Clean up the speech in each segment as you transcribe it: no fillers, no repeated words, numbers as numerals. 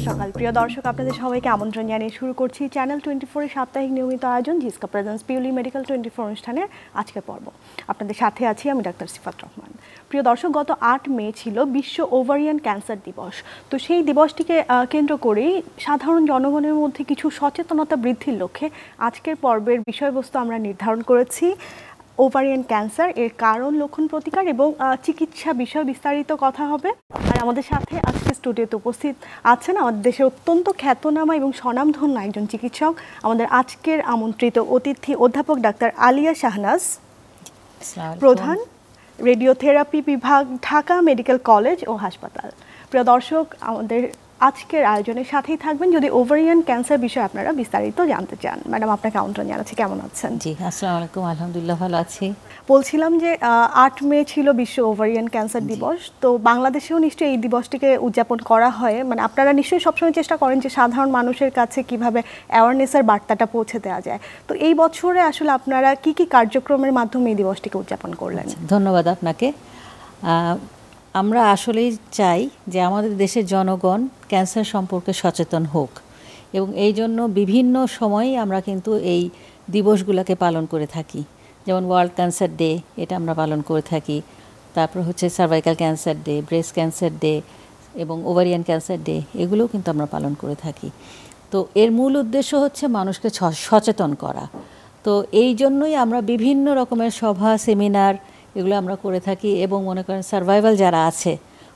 সকাল প্রিয় দর্শক, আপনাদের সবাইকে আমন্ত্রণ জানিয়ে শুরু করছি চ্যানেল 24-এর সাপ্তাহিক নিয়মিত আয়োজন জিসকা প্রেজেন্স পিউলি মেডিকেল 24 অনুষ্ঠানের আজকের পর্ব। আপনাদের সাথে আছি আমি ডাক্তার সিফাত রহমান। প্রিয় দর্শক, গত 8 মে ছিল বিশ্ব ওভারিয়ান ক্যান্সার দিবস। তো সেই দিবসটিকে কেন্দ্র করেই সাধারণ জনগণের মধ্যে কিছু সচেতনতা বৃদ্ধির লক্ষ্যে আজকের পর্বের বিষয়বস্তু আমরা নির্ধারণ করেছি ওভারিয়ান ক্যান্সার, এর কারণ, লক্ষণ, প্রতিকার এবং চিকিৎসা বিষয়ে বিস্তারিত কথা হবে। আর আমাদের সাথে আজকে স্টুডিওতে উপস্থিত আছেন আমাদের দেশের অত্যন্ত খ্যাতনামা এবং স্বনামধন্য একজন চিকিৎসক, আমাদের আজকের আমন্ত্রিত অতিথি অধ্যাপক ডাক্তার আলিয়া শাহনাজ, প্রধান রেডিওথেরাপি বিভাগ, ঢাকা মেডিকেল কলেজ ও হাসপাতাল। প্রিয় দর্শক, আমাদের আজকের আয়োজনের সাথেই থাকবেন যদি ওভারিয়ান ক্যান্সার বিষয়ে আপনারা বিস্তারিত জানতে চান। ম্যাডাম, আপনাকে আমন্ত্রণ জানাচ্ছি। কেমন আছেন? জি, আসসালামু আলাইকুম। আলহামদুলিল্লাহ, ভালো আছি। বলছিলাম যে 8 মে ছিল বিশ্ব ওভারিয়ান ক্যান্সার দিবস। তো বাংলাদেশেও নিশ্চয়ই এই দিবসটিকে উদযাপন করা হয়, মানে আপনারা নিশ্চয়ই সবসময় চেষ্টা করেন যে সাধারণ মানুষের কাছে কিভাবে অ্যাওয়ারনেসের বার্তাটা পৌঁছে দেওয়া যায়। তো এই বছরে আসলে আপনারা কি কি কার্যক্রমের মাধ্যমে এই দিবসটিকে উদযাপন করলেন? ধন্যবাদ আপনাকে। আমরা আসলেই চাই যে আমাদের দেশের জনগণ ক্যান্সার সম্পর্কে সচেতন হোক, এবং এই জন্য বিভিন্ন সময়ে আমরা কিন্তু এই দিবসগুলোকে পালন করে থাকি। যেমন ওয়ার্ল্ড ক্যান্সার ডে, এটা আমরা পালন করে থাকি। তারপর হচ্ছে cervical cancer day, breast cancer day এবং ওভারিয়ান ক্যান্সার ডে, এগুলোও কিন্তু আমরা পালন করে থাকি। তো এর মূল উদ্দেশ্য হচ্ছে মানুষকে সচেতন করা। তো এই জন্যই আমরা বিভিন্ন রকমের সভা, সেমিনার এগুলো আমরা করে থাকি। এবং মনে করেন সার্ভাইভাল যারা আছে,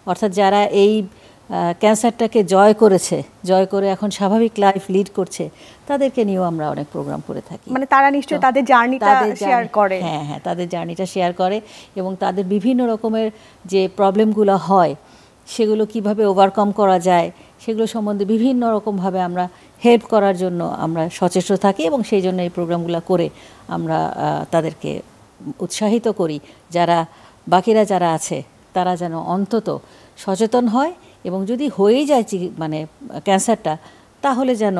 অর্থাৎ যারা এই ক্যান্সারটাকে জয় করে এখন স্বাভাবিক লাইফ লিড করছে, তাদেরকে নিয়েও আমরা অনেক প্রোগ্রাম করে থাকি। মানে তারা নিশ্চয়ই তাদের জার্নিটা শেয়ার করে। হ্যাঁ, তাদের জার্নিটা শেয়ার করে এবং তাদের বিভিন্ন রকমের যে প্রবলেমগুলো হয় সেগুলো কিভাবে ওভারকাম করা যায় সেগুলো সম্বন্ধে বিভিন্ন রকমভাবে আমরা হেল্প করার জন্য আমরা সচেষ্ট থাকি, এবং সেই জন্য এই প্রোগ্রামগুলো করে আমরা তাদেরকে উৎসাহিত করি যারা বাকিরা যারা আছে তারা যেন অন্তত সচেতন হয়, এবং যদি হয়েই যায় মানে ক্যান্সারটা, তাহলে যেন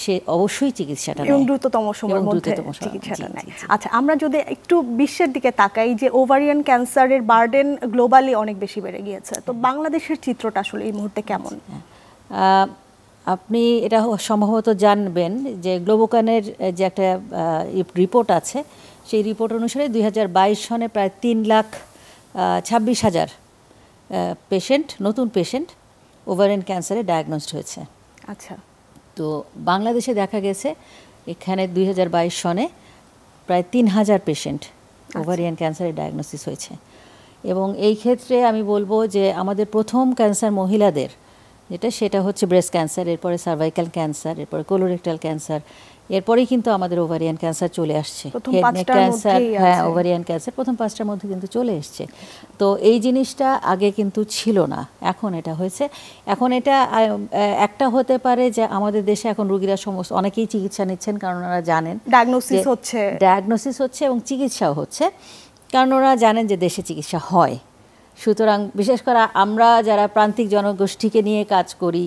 সে অবশ্যই চিকিৎসাটা এবং দ্রুততম সময়ের মধ্যে চিকিৎসাটা নেয়। আচ্ছা, আমরা যদি একটু বিশ্বের দিকে তাকাই, যে ওভারিয়ান ক্যান্সারের বার্ডেন গ্লোবালি অনেক বেশি বেড়ে গিয়েছে, তো বাংলাদেশের চিত্রটা আসলে এই মুহূর্তে কেমন? আপনি এটা সম্ভবত জানবেন যে গ্লোবোকানের যে একটা রিপোর্ট আছে, সেই রিপোর্ট অনুসারে 2022 সনে প্রায় 3,26,000 পেশেন্ট, নতুন পেশেন্ট ওভারিয়ান ক্যান্সারে ডায়াগনোসড হয়েছে। আচ্ছা। তো বাংলাদেশে দেখা গেছে এখানে 2022 সনে প্রায় 3,000 পেশেন্ট ওভারিয়ান ক্যান্সারে ডায়াগনোসিস হয়েছে। এবং এই ক্ষেত্রে আমি বলবো যে আমাদের প্রথম ক্যান্সার মহিলাদের সেটা হচ্ছে ব্রেস্ট ক্যান্সার, এরপরে সার্ভাইকাল ক্যান্সার, এরপরে কোলোরেক্টাল ক্যান্সার, এরপরেই কিন্তু আমাদের ওভারিয়ান ক্যান্সার চলে আসছে। হেড নেক ক্যান্সার, হ্যাঁ, ওভারিয়ান ক্যান্সার প্রথম 5টার মধ্যে কিন্তু চলে এসছে। তো এই জিনিসটা আগে কিন্তু ছিল না, এখন এটা হয়েছে। এখন এটা একটা হতে পারে যে আমাদের দেশে এখন রোগীরা অনেকেই চিকিৎসা নিচ্ছেন, কারণ ওরা জানেন ডায়াগনোসিস হচ্ছে এবং চিকিৎসাও হচ্ছে, কারণ ওরা জানেন যে দেশে চিকিৎসা হয়। সুতরাং বিশেষ করে আমরা যারা প্রান্তিক জনগোষ্ঠীকে নিয়ে কাজ করি,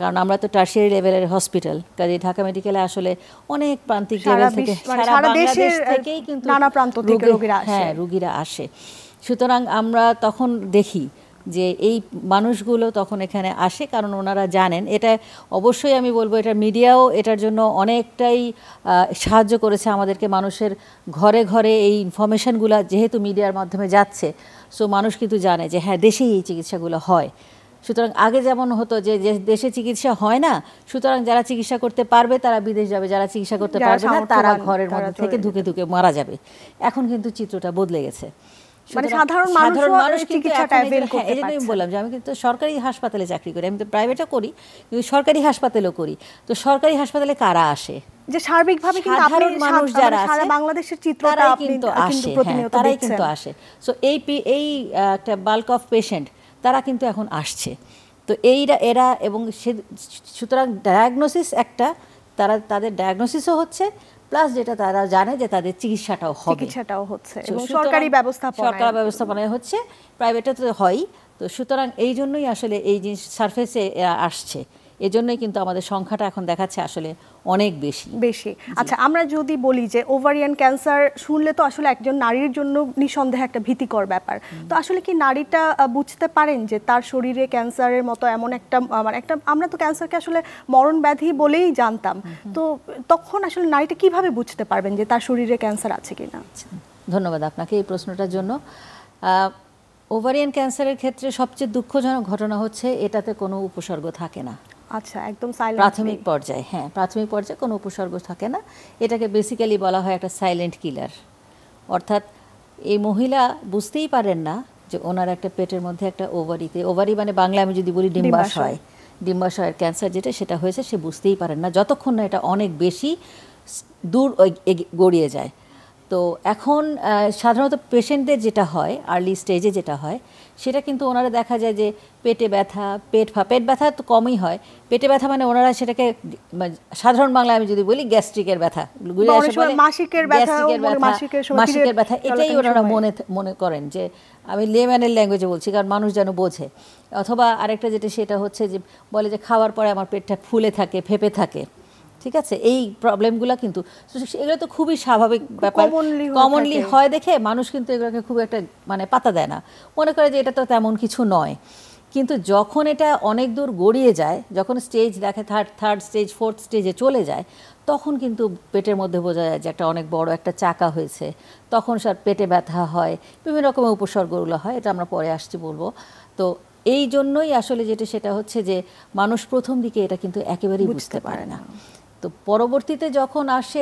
কারণ আমরা তো টার্সিয়ারি লেভেলের হসপিটাল, কাজে ঢাকা মেডিকেলে আসলে অনেক প্রান্তিক লেভেল থেকে সারা বাংলাদেশ থেকেই কিন্তু নানা প্রান্ত থেকে রোগীরা আসে। সুতরাং আমরা তখন দেখি যে এই মানুষগুলো তখন এখানে আসে, কারণ ওনারা জানেন। এটা অবশ্যই আমি বলবো এটা মিডিয়াও এটার জন্য অনেকটাই সাহায্য করেছে আমাদেরকে। মানুষের ঘরে ঘরে এই ইনফরমেশানগুলো যেহেতু মিডিয়ার মাধ্যমে যাচ্ছে, সো মানুষ কিন্তু জানে যে হ্যাঁ, দেশেই এই চিকিৎসাগুলো হয়। সুতরাং আগে যেমন হতো যে দেশে চিকিৎসা হয় না, সুতরাং যারা চিকিৎসা করতে পারবে তারা বিদেশ যাবে, যারা চিকিৎসা করতে পারবে না তারা ঘরের মধ্যে থেকে ধুকে মারা যাবে। এখন কিন্তু চিত্রটা বদলে গেছে। মানে সাধারণ মানুষ চিকিৎসাটা অ্যাভেল করতে পারছে। আমি বললাম যে আমি কিন্তু সরকারি হাসপাতালে চাকরি করি, আমি তো প্রাইভেটও করি, কিন্তু সরকারি হাসপাতালেও করি। তো সরকারি হাসপাতালে কারা আসে? যে সার্বিকভাবে কিন্তু সাধারণ মানুষ যারা আছে, সারা বাংলাদেশের চিত্রটা কিন্তু আসে, তারাই কিন্তু আসে। সো এই একটা বাল্ক অফ পেশেন্ট তারা কিন্তু এখন আসছে। তো এরা এবং সুতরাং ডায়াগনোসিস একটা, তাদের ডায়াগনোসিসও হচ্ছে, প্লাস যেটা তারা জানে যে তাদের চিকিৎসাটাও হচ্ছে এবং সরকারি ব্যবস্থাপনায় হচ্ছে, প্রাইভেটে তো হয়ই। তো সুতরাং এই জন্যই আসলে এই জিনিস সারফেসে আসছে এজন্যই কিন্তু আমাদের সংখ্যাটা এখন দেখাচ্ছে আসলে অনেক বেশি। আচ্ছা, আমরা যদি বলি যে ওভারিয়ান ক্যান্সার শুনলে তো আসলে একজন নারীর জন্য নিঃসন্দেহে একটা ভীতিকর ব্যাপার, তো আসলে কি নারীটা বুঝতে পারেন যে তার শরীরে ক্যান্সারের মতো এমন একটা মানে একটা, আমরা তো ক্যান্সারকে আসলে মরণ ব্যাধি বলেই জানতাম, তো তখন আসলে নারীটা কিভাবে বুঝতে পারবেন যে তার শরীরে ক্যান্সার আছে কিনা? ধন্যবাদ আপনাকে এই প্রশ্নটার জন্য। ওভারিয়ান ক্যান্সারের ক্ষেত্রে সবচেয়ে দুঃখজনক ঘটনা হচ্ছে এটাতে কোনো উপসর্গ থাকে না। আচ্ছা, একদম সাইলেন্ট প্রাথমিক পর্যায়ে, হ্যাঁ প্রাথমিক পর্যায়ে কোনো উপসর্গ থাকে না। এটাকে বেসিক্যালি বলা হয় একটা সাইলেন্ট কিলার। অর্থাৎ এই মহিলা বুঝতেই পারেন না যে ওনার একটা পেটের মধ্যে একটা ওভারি মানে বাংলায় আমি যদি বলি ডিম্বাশয়ের ক্যান্সার যেটা সেটা হয়েছে, সে বুঝতেই পারেন না যতক্ষণ না এটা অনেক বেশি দূর গড়িয়ে যায়। তো এখন সাধারণত পেশেন্টদের যেটা হয় আর্লি স্টেজে যেটা হয় সেটা কিন্তু ওনারা দেখা যায় যে পেটে ব্যথা, পেট ব্যথা তো কমই হয়। পেটে ব্যথা মানে ওনারা সেটাকে সাধারণ বাংলায় আমি যদি বলি গ্যাস্ট্রিকের ব্যথা, মাসিকের ব্যথা এটাই ওনারা মনে করেন যে আমি লেম্যানের ল্যাঙ্গুয়েজে বলছি কারণ মানুষ যেন বোঝে। অথবা আরেকটা যেটা সেটা হচ্ছে যে বলে যে খাওয়ার পরে আমার পেটটা ফুলে থাকে, ফেপে থাকে, ঠিক আছে। এই প্রবলেমগুলো কিন্তু এগুলো তো খুবই স্বাভাবিক ব্যাপার, কমনলি হয় দেখে মানুষ কিন্তু এগুলোকে খুব একটা মানে পাত্তা দেয় না, মনে করে যে এটা তো তেমন কিছু নয়। কিন্তু যখন এটা অনেক দূর গড়িয়ে যায়, যখন স্টেজ দেখে থার্ড স্টেজ, ফোর্থ স্টেজে চলে যায়, তখন কিন্তু পেটের মধ্যে বোঝা যায় যে একটা অনেক বড় একটা চাকা হয়েছে। তখন সব পেটে ব্যথা হয়, বিভিন্ন রকমের উপসর্গগুলো হয়, এটা আমরা পরে আসছি বলবো। তো এই জন্যই আসলে যেটা সেটা হচ্ছে যে মানুষ প্রথম দিকে এটা কিন্তু একেবারেই বুঝতে পারে না। তো পরবর্তীতে যখন আসে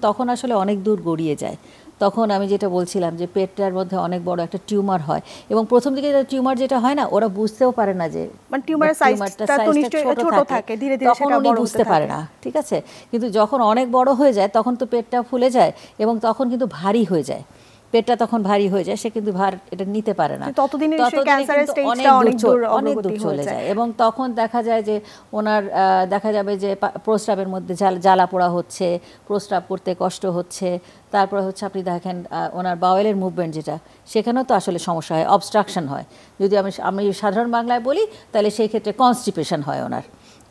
তখন আসলে অনেক দূর গড়িয়ে যায়। তখন আমি যেটা বলছিলাম যে পেটটার মধ্যে অনেক বড় একটা টিউমার হয়, এবং প্রথম দিকে টিউমার যেটা হয় না ওরা বুঝতেও পারে না যে টিউমারের সাইজটা তো নিশ্চয়ই ছোট থাকে, ধীরে ধীরে সেটা বড় বুঝতে পারে না, ঠিক আছে। কিন্তু যখন অনেক বড় হয়ে যায় তখন তো পেটটা ফুলে যায় এবং তখন কিন্তু ভারী হয়ে যায়, পেটটা তখন ভারী হয়ে যায়, সে কিন্তু ভার এটা নিতে পারে না, ততদিনে ক্যান্সারের স্টেজটা অনেক দূর চলে যায়। এবং তখন দেখা যায় যে ওনার দেখা যাবে যে প্রস্রাবের মধ্যে জ্বালা পোড়া হচ্ছে, প্রস্রাব করতে কষ্ট হচ্ছে। তারপরে হচ্ছে আপনি দেখেন ওনার বাওয়েলের মুভমেন্ট যেটা, সেখানেও তো আসলে সমস্যা হয়, অবস্ট্রাকশন হয়। যদি আমি সাধারণ বাংলায় বলি তাহলে সেই ক্ষেত্রে কনস্টিপেশন হয় ওনার,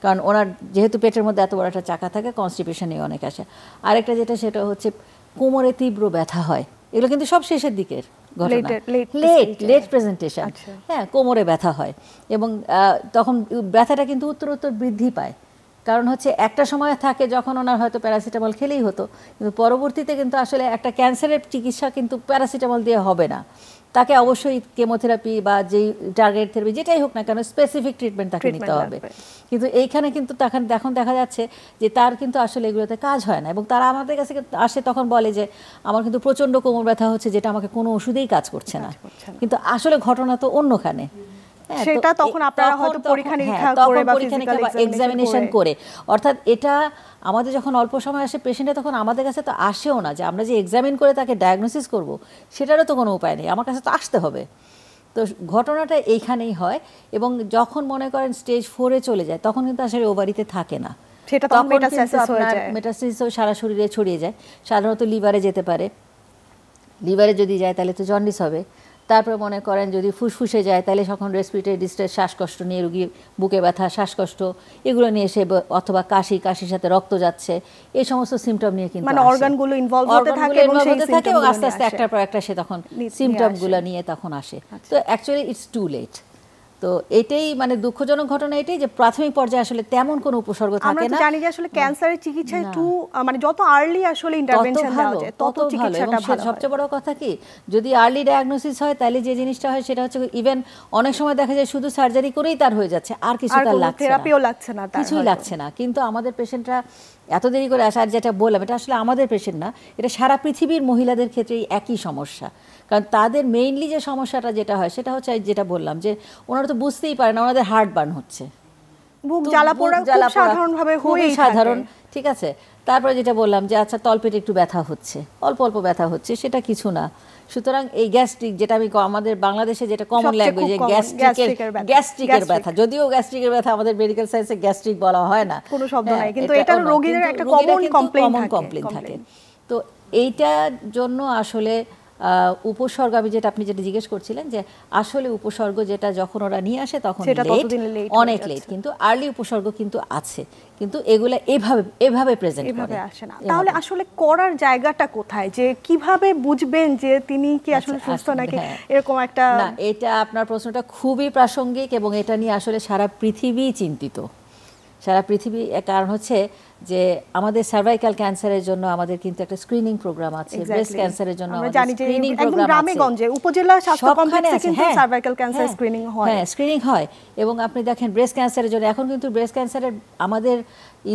কারণ ওনার যেহেতু পেটের মধ্যে এত বড় একটা চাকা থাকে, কনস্টিপেশনই অনেক আসে। আরেকটা যেটা সেটা হচ্ছে কোমরে তীব্র ব্যথা হয়, এগুলো কিন্তু সব শেষের দিকের ঘটনা, লেট প্রেজেন্টেশন। হ্যাঁ, কোমরে ব্যথা হয় এবং তখন ব্যথাটা কিন্তু উত্তরোত্তর বৃদ্ধি পায়। কারণ হচ্ছে একটা সময় থাকে যখন ওনার হয়তো প্যারাসিটামল খেলেই হতো, কিন্তু পরবর্তীতে কিন্তু আসলে একটা ক্যান্সারের চিকিৎসা কিন্তু প্যারাসিটামল দিয়ে হবে না, তাকে অবশ্যই কেমোথেরাপি বা যেই টার্গেট থেরাপি যেটাই হোক না কেন স্পেসিফিক ট্রিটমেন্ট তাকে নিতে হবে। কিন্তু এইখানে কিন্তু এখন দেখা যাচ্ছে যে তার কিন্তু আসলে এগুলোতে কাজ হয় না, এবং তারা আমাদের কাছে আসে তখন বলে যে আমার কিন্তু প্রচণ্ড কোমর ব্যথা হচ্ছে যেটা আমাকে কোনো ওষুধেই কাজ করছে না, কিন্তু আসলে ঘটনা তো অন্যখানে। সেটা তখন আপনারা হয়তো পরীক্ষা নিরীক্ষা করে বা ফিজিক্যাল এক্সামিনেশন করে, অর্থাৎ এটা আমাদের যখন অল্প সময় আসে পেশেন্টে তখন আমাদের কাছে তো আসেও না যে আমরা যে এক্সামিন করে তাকে ডায়াগনোসিস করব, সেটারও তো কোনো উপায় নেই, আমার কাছে তো আসতে হবে। তো ঘটনাটা এইখানেই হয়, এবং যখন মনে করেন স্টেজ 4-এ চলে যায় তখন কিন্তু আসলে ওভারিতে থাকে না, সেটা তখন মেটাস্টাসিস সারা শরীরে ছড়িয়ে যায়। সাধারণত লিভারে যেতে পারে, লিভারে যদি যায় তাহলে তো জন্ডিস হবে। তারপরে মনে করেন যদি ফুসফুসে যায় তাহলে তখন রেসপিরেটরি ডিস্ট্রেস, শ্বাসকষ্ট নিয়ে রুগী, বুকে ব্যথা, শ্বাসকষ্ট এগুলো নিয়ে এসে, অথবা কাশির সাথে রক্ত যাচ্ছে, এই সমস্ত সিমটম নিয়ে কিন্তু মানে অর্গানগুলো ইনভলভ হতে থাকে এবং আস্তে আস্তে একটার পর একটা সে তখন সিমটমগুলো নিয়ে তখন আসে। তো অ্যাকচুয়ালি ইটস টু লেট। তো এটাই মানে দুঃখজনক ঘটনা এটাই যে প্রাথমিক পর্যায়ে আসলে তেমন কোনো উপসর্গ থাকে না। আমরা জানি যে আসলে ক্যান্সারের চিকিৎসা একটু মানে যত আর্লি আসলে ইন্টারভেনশন দেওয়া যায় তত চিকিৎসাটা ভালো। সবচেয়ে বড় কথা কি, যদি আর্লি ডায়াগনোসিস হয় তাহলে যে জিনিসটা হয় সেটা হচ্ছে ইভেন অনেক সময় দেখা যায় শুধু সার্জারি করেই তার হয়ে যাচ্ছে, আর কিছু তার লাগছে না, থেরাপিও লাগছে না, কিছুই লাগছে না। কিন্তু আমাদের পেশেন্টরা এত দেরি করে আসে, আর যেটা বললাম এটা আসলে আমাদের পেশেন্ট না, এটা সারা পৃথিবীর মহিলাদের ক্ষেত্রেই একই সমস্যা। কারণ তাদের মেইনলি যে সমস্যাটা যেটা হয় সেটা হচ্ছে যেটা বললাম যে ওনারা তো বুঝতেই পারে না ওনাদের হার্ট বার্ন হচ্ছে, বুক জ্বালা পোড়া খুব সাধারণভাবে হয়েই সাধারণ, ঠিক আছে। তারপরে যেটা বললাম যে আচ্ছা তলপেটে একটু ব্যথা হচ্ছে, অল্প অল্প ব্যথা হচ্ছে, সেটা কিছু না। সুতরাং এই গ্যাস্ট্রিক যেটা আমি আমাদের বাংলাদেশে যেটা কমন ল্যাঙ্গুয়েজে গ্যাস্ট্রিকের ব্যথা, যদিও গ্যাস্ট্রিকের ব্যথা আমাদের মেডিকেল সায়েন্সে গ্যাস্ট্রিক বলা হয় না, কোনো শব্দ নাই, কিন্তু এটা রোগীদের একটা কমন কমপ্লেইন থাকে। তো এইটার জন্য আসলে উপসর্গ আমি যেটা আপনি যেটা জিজ্ঞেস করছিলেন যে আসলে উপসর্গ যেটা যখন ওরা নিয়ে আসে তখন অনেক লেট, কিন্তু আর্লি উপসর্গ কিন্তু আছে, কিন্তু এগুলো এভাবে প্রেজেন্ট করে আসে না। তাহলে আসলে করার জায়গাটা কোথায়, যে কিভাবে বুঝবেন যে তিনি কি আসলে সুস্থ নাকি এরকম একটা? না, এটা আপনার প্রশ্নটা খুবই প্রাসঙ্গিক এবং এটা নিয়ে আসলে সারা পৃথিবী চিন্তিত, সারা পৃথিবী। কারণ হচ্ছে যে আমাদের সার্ভাইকাল ক্যান্সারের জন্য আমাদের কিন্তু একটা স্ক্রিনিং প্রোগ্রাম আছে, ব্রেস্ট ক্যান্সারের জন্য আমাদের স্ক্রিনিং প্রোগ্রাম আছে, গ্রামে-গঞ্জে উপজেলা স্বাস্থ্য কমপ্লেক্সে কিন্তু সার্ভাইকাল ক্যান্সার স্ক্রিনিং হয়। হ্যাঁ, স্ক্রিনিং হয়। এবং আপনি দেখেন ব্রেস্ট ক্যান্সারের জন্য এখন কিন্তু ব্রেস্ট ক্যান্সারের আমাদের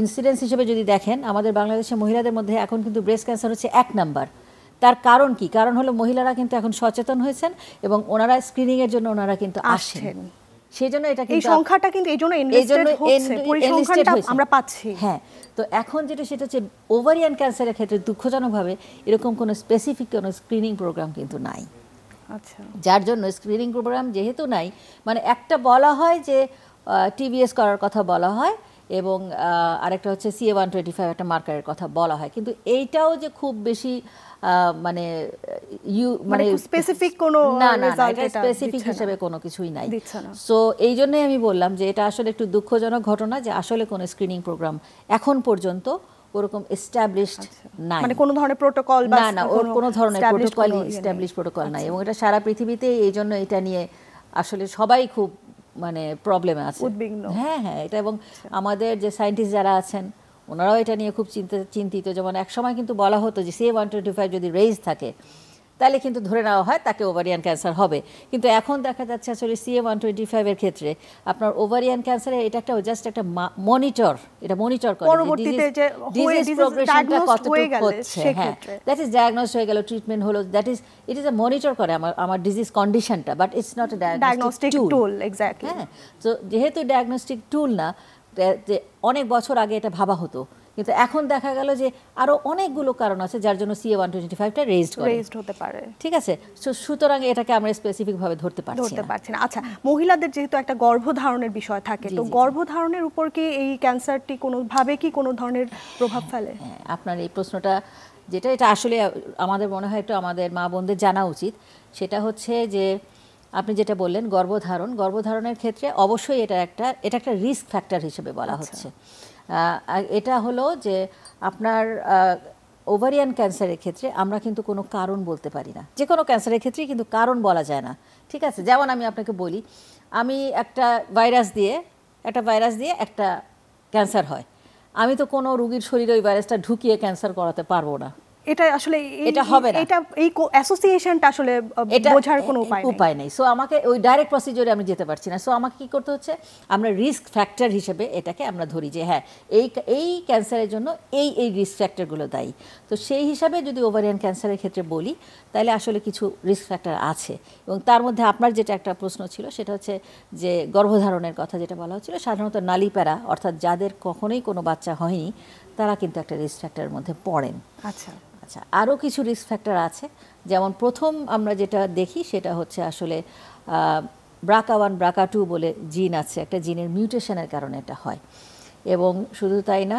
ইনসিডেন্স হিসেবে যদি দেখেন আমাদের বাংলাদেশের মহিলাদের মধ্যে এখন কিন্তু ব্রেস্ট ক্যান্সার হচ্ছে 1 নাম্বার। তার কারণ কি? কারণ হলো মহিলারা কিন্তু এখন সচেতন হয়েছেন এবং ওনারা স্ক্রিনিং এর জন্য ওনারা কিন্তু আসেন। সেজন্য এটা কিন্তু এই সংখ্যাটা কিন্তু এইজন্য ইনভেস্টেড হচ্ছে, পরিসংখ্যানটা আমরা পাচ্ছি। হ্যাঁ, তো এখন যেটা সেটা হচ্ছে ওভারিয়ান ক্যান্সারের ক্ষেত্রে দুঃখজনকভাবে এরকম কোনো স্পেসিফিক কোনো স্ক্রিনিং প্রোগ্রাম কিন্তু নাই। আচ্ছা, যার জন্য স্ক্রিনিং প্রোগ্রাম যেহেতু নাই, মানে একটা বলা হয় যে টিবিএস করার কথা বলা হয় এবং আরেকটা হচ্ছে CA-125 একটা মার্কারের কথা বলা হয়, কিন্তু এইটাও যে খুব বেশি মানে স্পেসিফিক কোনো স্পেসিফিক হিসেবে কোনো কিছুই নাই। সো এই জন্যই আমি বললাম যে এটা আসলে একটু দুঃখজনক ঘটনা যে আসলে কোনো স্ক্রিনিং প্রোগ্রাম এখন পর্যন্ত ওরকম এস্টাবলিশড নাই, মানে কোনো ধরনের প্রোটোকল বা না ওর কোনো ধরনের প্রোটোকল এস্টাবলিশ প্রোটোকল নাই। এবং এটা সারা পৃথিবীতে এই জন্য এটা নিয়ে আসলে সবাই খুব মানে প্রবলেমে আছে, উদ্বিগ্ন। হ্যাঁ, এটা এবং আমাদের যে সায়েন্টিস্ট যারা আছেন ওনারাও এটা নিয়ে খুব চিন্তিত। যেমন এক সময় কিন্তু বলা হতো যে CA-125 যদি রেজ থাকে তাহলে কিন্তু ধরে নেওয়া হয় তাকে ওভারিয়ান ক্যান্সার হবে, কিন্তু এখন দেখা যাচ্ছে আসলে CA-125 এর ক্ষেত্রে আপনার ওভারিয়ান ক্যান্সারের এটা একটা জাস্ট একটা মনিটর, এটা মনিটর করে পরবর্তীতে যে ডিজিজ প্রোগ্রেশনটা কতটুকু হচ্ছে, হ্যাঁ, দ্যাট ইজ ডায়াগনোজ হয়ে গেল, ট্রিটমেন্ট হলো, that is it is a monitor করে আমার ডিজিজ কন্ডিশনটা, but it's not a diagnostic tool. Exactly, হ্যাঁ, তো যেহেতু ডায়াগনস্টিক টুল না, যে অনেক বছর আগে এটা ভাবা হতো, কিন্তু এখন দেখা গেল যে আরো অনেকগুলো কারণ আছে যার জন্য CA-125টা রেজড হতে পারে। ঠিক আছে, সুতরাং এটাকে আমরা স্পেসিফিক ভাবে ধরতে পারছি না। আচ্ছা, মহিলাদের যেহেতু একটা গর্ভধারণের বিষয় থাকে, তো গর্ভধারণের উপর কি এই ক্যান্সারটি কোনোভাবে কি কোনো ধরনের প্রভাব ফেলে? আপনার এই প্রশ্নটা যেটা এটা আসলে আমাদের মনে হয় একটু আমাদের মা বোনদের জানা উচিত। সেটা হচ্ছে যে আপনি যেটা বললেন গর্ভধারণের ক্ষেত্রে অবশ্যই এটা একটা রিস্ক ফ্যাক্টর হিসেবে বলা হচ্ছে। এটা হলো যে আপনার ওভারিয়ান ক্যান্সারের ক্ষেত্রে আমরা কিন্তু কোনো কারণ বলতে পারি না, যে কোনো ক্যান্সারের ক্ষেত্রেই কিন্তু কারণ বলা যায় না। ঠিক আছে, যেমন আমি আপনাকে বলি, আমি একটা ভাইরাস দিয়ে একটা ক্যান্সার হয়, আমি তো কোনো রোগীর শরীরে ওই ভাইরাসটা ঢুকিয়ে ক্যান্সার করাতে পারবো না, এটা আসলে এটা হবে না, এটা এই অ্যাসোসিয়েশনটা আসলে বোঝার কোনো উপায় নেই। সো আমাকে ওই ডাইরেক্ট প্রসিডিউরে আমি যেতে পারছি না। সো আমাকে কি করতে হচ্ছে, আমরা রিস্ক ফ্যাক্টর হিসেবে এটাকে আমরা ধরি যে হ্যাঁ এই ক্যান্সারের জন্য এই রিস্ক ফ্যাক্টরগুলো দায়ী। তো সেই হিসাবে যদি ওভারিয়ান ক্যান্সারের ক্ষেত্রে বলি তাহলে আসলে কিছু রিস্ক ফ্যাক্টর আছে, এবং তার মধ্যে আপনার যেটা একটা প্রশ্ন ছিল সেটা হচ্ছে যে গর্ভধারণের কথা যেটা বলা হচ্ছিল, সাধারণত নালীপ্যারা অর্থাৎ যাদের কখনোই কোনো বাচ্চা হয়নি তারা কিন্তু একটা রিস্ক ফ্যাক্টরের মধ্যে পড়েন। আচ্ছা, আরও কিছু রিস্ক ফ্যাক্টর আছে, যেমন প্রথম আমরা যেটা দেখি সেটা হচ্ছে আসলে BRCA1 BRCA2 বলে জিন আছে, একটা জিনের মিউটেশনের কারণে এটা হয়। এবং শুধু তাই না,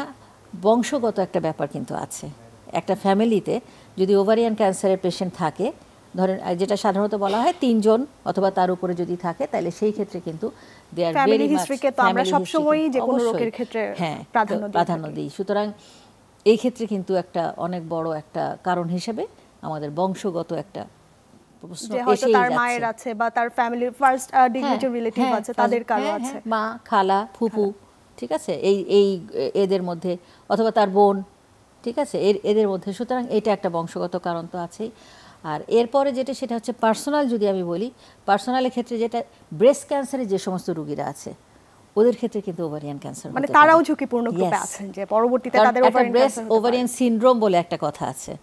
বংশগত একটা ব্যাপার কিন্তু আছে। একটা ফ্যামিলিতে যদি ওভারিয়ান ক্যান্সারের পেশেন্ট থাকে, ধরেন যেটা সাধারণত বলা হয় 3 জন অথবা তার উপরে যদি থাকে, তাহলে সেই ক্ষেত্রে কিন্তু দে আর ভেরি মাচ আমরা সবসময়ই যে কোনো রোগের ক্ষেত্রে প্রাধান্য দিই। সুতরাং এই ক্ষেত্রে কিন্তু একটা অনেক বড় একটা কারণ হিসেবে আমাদের বংশগত একটা প্রশ্ন এসেই তার মায়ের আছে বা তার ফ্যামিলির ফার্স্ট ডিগনিটিভ রিলেটিভ আছে, তাদের কারো আছে, মা, খালা, ফুফু, ঠিক আছে, এই এদের মধ্যে, অথবা তার বোন, ঠিক আছে, এদের মধ্যে। সুতরাং এটা একটা বংশগত কারণ তো আছেই। আর এরপরে যেটা সেটা হচ্ছে পার্সোনাল, যদি আমি বলি পার্সোনালের ক্ষেত্রে যেটা ব্রেস্ট ক্যান্সারের যে সমস্ত রোগীরা আছে ওদের ক্ষেত্রে কিন্তু ওভারিয়ান ক্যান্সার, মানে তারাও ঝুঁকিপূর্ণ গ্রুপে আছেন, যে পরবর্তীতে তাদের ওভারিয়ান সিনড্রোম বলে একটা কথা আছে,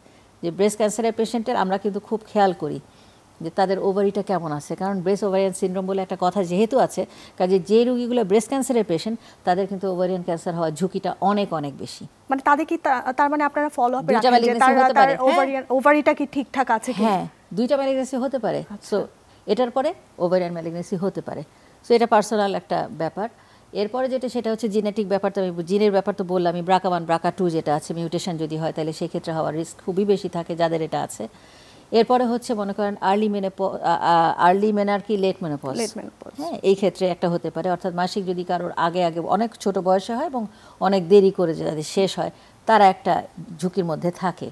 যে ব্রেস্ট ক্যান্সারের পেশেন্টের আমরা কিন্তু খুব খেয়াল করি যে তাদের ওভারিটা কেমন আছে, কারণ ব্রেস্ট ওভারিয়ান সিনড্রোম বলে একটা কথা যেহেতু আছে, কাজে যে রোগীগুলো ব্রেস্ট ক্যান্সারের পেশেন্ট তাদের কিন্তু ওভারিয়ান ক্যান্সার হওয়ার ঝুঁকিটা অনেক অনেক বেশি। মানে তাদের কি তার মানে আপনারা ফলো আপ রাখেন যে তার ওভারিটা কি ঠিকঠাক আছে কি? হ্যাঁ, 2টা ম্যালিগনেন্সি হতে পারে। সো এটার পরে ওভারিয়ান ম্যালিগনেন্সি হতে পারে। সো এটা পার্সোনাল একটা ব্যাপার। এরপরে যেটা সেটা হচ্ছে জেনেটিক ব্যাপার। তো আমি জিনের ব্যাপার তো বললাম, আমি BRCA1 BRCA2 যেটা আছে মিউটেশন যদি হয় তাহলে সেক্ষেত্রে হওয়ার রিস্ক খুবই বেশি থাকে যাদের এটা আছে। এরপরে হচ্ছে মনে করেন আর্লি মেনার্কি লেট মেনোপজ, হ্যাঁ, এই ক্ষেত্রে একটা হতে পারে, অর্থাৎ মাসিক যদি কারোর আগে আগে অনেক ছোট বয়সে হয় এবং অনেক দেরি করে যাদের শেষ হয় তারা একটা ঝুঁকির মধ্যে থাকে।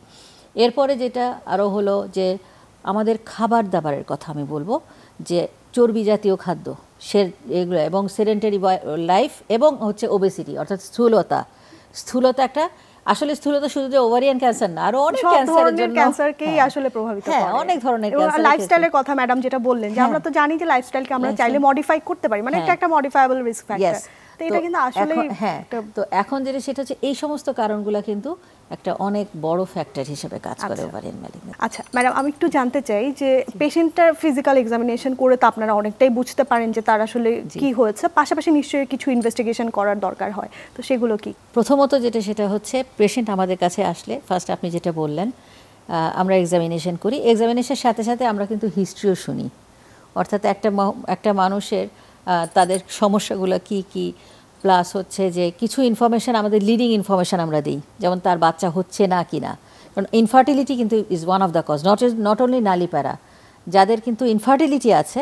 এরপরে যেটা আরও হলো যে আমাদের খাবার দাবারের কথা আমি বলবো, যে চর্বি জাতীয় খাদ্য এগুলো এবং সেডেন্টারি লাইফ এবং হচ্ছে ওবেসিটি অর্থাৎ স্থূলতা একটা, আসলে স্থূলতা শুধু যে ওভারিয়ান ক্যান্সার না, আরো অনেক ক্যান্সারের জন্য, ক্যান্সারকেই আসলে প্রভাবিত করে। হ্যাঁ, অনেক ধরনের ক্যান্সার। লাইফস্টাইলের কথা ম্যাডাম যেটা বললেন যে আমরা তো জানি যে লাইফস্টাইলকে আমরা চাইলে মডিফাই করতে পারি, মানে এটা একটা মডিফায়াবল রিস্ক ফ্যাক্টর। তো এটা কিন্তু আসলে হ্যাঁ, তো এখন যেটা সেটা হচ্ছে এই সমস্ত কারণগুলো কিন্তু একটা অনেক বড় ফ্যাক্টর হিসেবে কাজ করে ওভারিয়ান ম্যালিগনেন্সি। আচ্ছা ম্যাডাম, আমি একটু জানতে চাই যে পেশেন্টটার ফিজিক্যাল এক্সামিনেশন করে তো আপনারা অনেকটাই বুঝতে পারেন যে তার আসলে কি হয়েছে, পাশাপাশি নিশ্চয়ই কিছু ইনভেস্টিগেশন করার দরকার হয়, তো সেগুলো কি? প্রথমত যেটা সেটা হচ্ছে পেশেন্ট আমাদের কাছে আসলে ফার্স্ট আপনি যেটা বললেন আমরা এক্সামিনেশন করি, এক্সামিনেশনের সাথে সাথে আমরা কিন্তু হিস্ট্রিও শুনি, অর্থাৎ একটা মানুষের তাদের সমস্যাগুলো কি কি, প্লাস হচ্ছে যে কিছু ইনফরমেশান আমাদের লিডিং ইনফরমেশান আমরা দিই, যেমন তার বাচ্চা হচ্ছে না কি না, কারণ ইনফার্টিলিটি কিন্তু is one of the cause, not only nullipara, যাদের কিন্তু ইনফার্টিলিটি আছে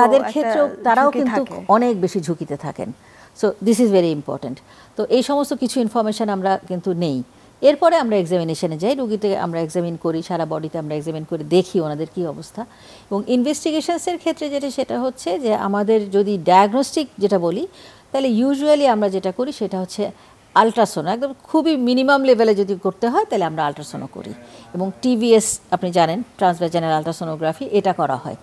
তাদের ক্ষেত্রেও তারাও কিন্তু অনেক বেশি ঝুঁকিতে থাকেন। So this is very important. তো এই সমস্ত কিছু ইনফরমেশান আমরা কিন্তু নেই। এরপরে আমরা এক্সামিনেশনে যাই, রুগীতে আমরা এক্সামিন করি, সারা বডিতে আমরা এক্সামিন করে দেখি ওনাদের কী অবস্থা। এবং ইনভেস্টিগেশনসের ক্ষেত্রে সেটা হচ্ছে যে আমাদের যদি ডায়াগনস্টিক যেটা বলি, তাহলে ইউজুয়ালি আমরা যেটা করি সেটা হচ্ছে আলট্রাসোনো, একদম খুবই মিনিমাম লেভেলে যদি করতে হয় তাহলে আমরা আলট্রাসোনো করি, এবং টিভিএস আপনি জানেন, ট্রান্সভ্যাজানাল আলট্রাসোনোগ্রাফি, এটা করা হয়।